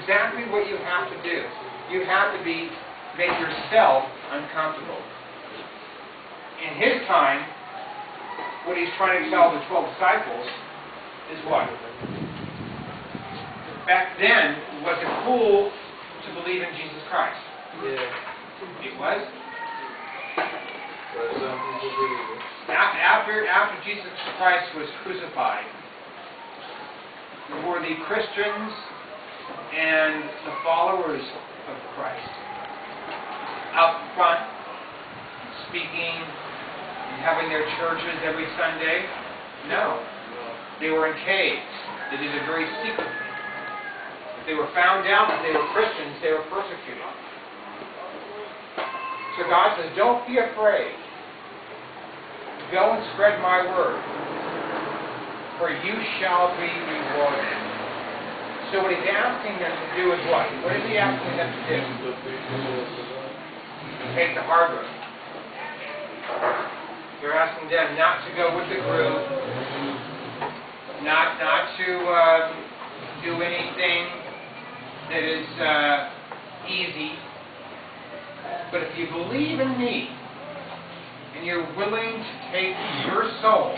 exactly what you have to do. You have to make yourself uncomfortable. In his time, what he's trying to tell the 12 disciples is what? Back then, was it cool to believe in Jesus Christ? Yeah. It was. But some people believe it. After Jesus Christ was crucified, were the Christians and the followers of Christ out front, speaking and having their churches every Sunday? No. They were in caves. They did it very secretly. If they were found out that they were Christians, they were persecuted. So God says, don't be afraid. Go and spread my word, for you shall be rewarded. So what he's asking them to do is what? What is he asking them to do? Take the hard road. They're asking them not to go with the group, not to do anything that is easy. But if you believe in me, and you're willing to take your soul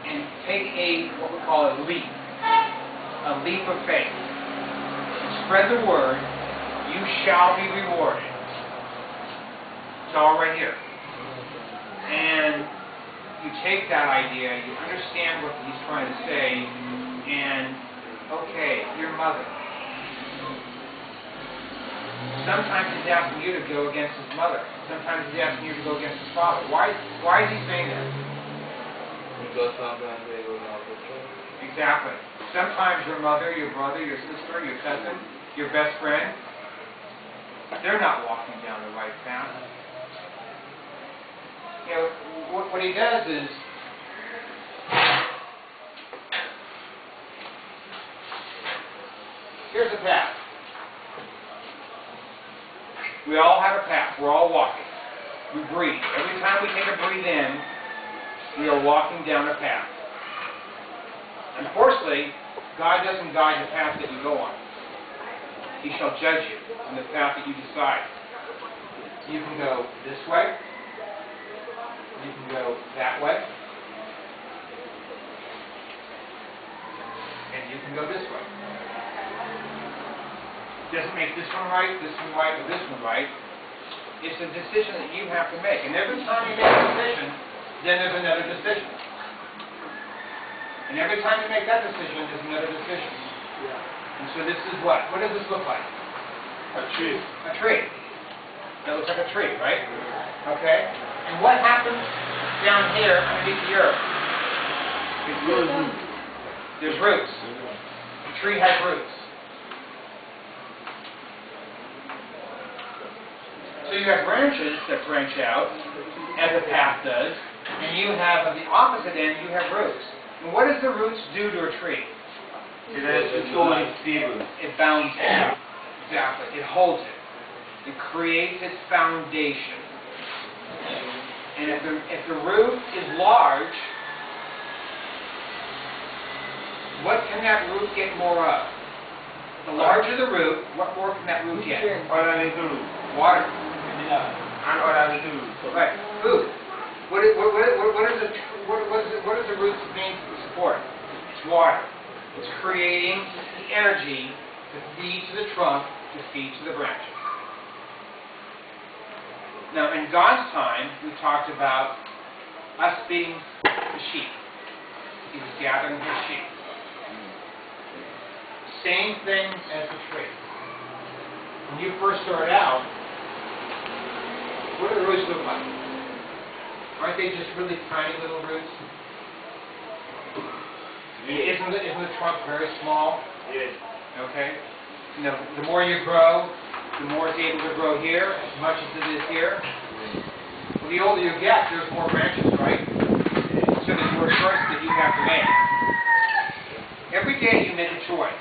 and take what we call a leap of faith, and spread the word, you shall be rewarded. It's all right here. And you take that idea, you understand what he's trying to say, and, okay, your mother. Sometimes he's asking you to go against his mother. Sometimes he's asking you to go against his father. Why is he saying that? Because sometimes they go down the track. Exactly. Sometimes your mother, your brother, your sister, your cousin, your best friend, they're not walking down the right path. You know, what he does is, here's a path. We all have a path. We're all walking. We breathe. Every time we take a breathe in, we are walking down a path. Unfortunately, God doesn't guide the path that you go on. He shall judge you on the path that you decide. You can go this way. You can go that way. And you can go this way. Doesn't make this one right, or this one right. It's a decision that you have to make. And every time you make a decision, then there's another decision. And every time you make that decision, there's another decision. Yeah. And so this is what? What does this look like? A tree. A tree. That looks like a tree, right? Okay. And what happens down here underneath the earth? There's roots. The tree has roots. So you have branches that branch out, as a path does, and you have, at the opposite end, you have roots. And what does the roots do to a tree? It's always stable. It bounds it. Exactly. It holds it. It creates its foundation. And if the root is large, what can that root get more of? The larger the root, what more can that root get? Water. And other tools. Right. Food. What is the root's main support? It's water. It's creating the energy to feed to the trunk, to feed to the branches. Now, in God's time, we talked about us being the sheep. He was gathering his sheep. Same thing as the tree. When you first start out, what do the roots look like? Aren't they just really tiny little roots? Yes. Isn't the trunk very small? Yes. Okay. You know, the more you grow, the more it's able to grow here, as much as it is here. Well, the older you get, there's more branches, right? So there's more choices that you have to make. Every day you make a choice.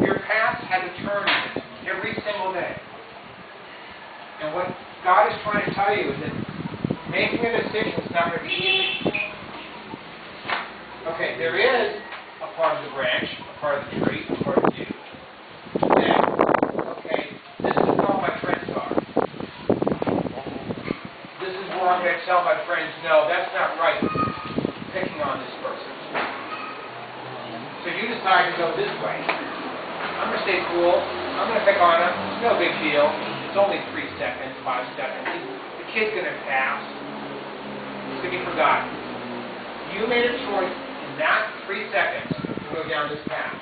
Your path has a turn in it every single day. And what God is trying to tell you is that making a decision is not going to be easy. Okay, there is a part of the branch, a part of the tree, a part tell my friends, no, that's not right, picking on this person. So you decide to go this way. I'm going to stay cool. I'm going to pick on him. It's no big deal. It's only 3 seconds, 5 seconds. The kid's going to pass. It's going to be forgotten. You made a choice in that 3 seconds to go down this path,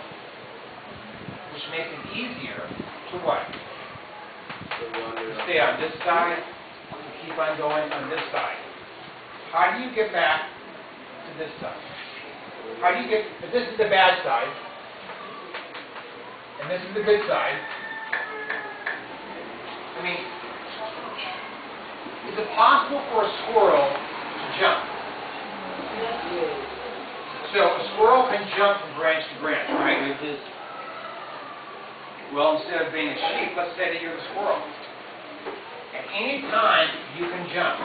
which makes it easier to what? To stay on this side, to keep on going on this side. How do you get back to this side? How do you get, if this is the bad side, and this is the good side, I mean, is it possible for a squirrel to jump? So a squirrel can jump from branch to branch, right? Well, instead of being a sheep, let's say that you're a squirrel. At any time, you can jump.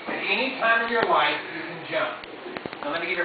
At any time in your life, you can jump. Now let me give you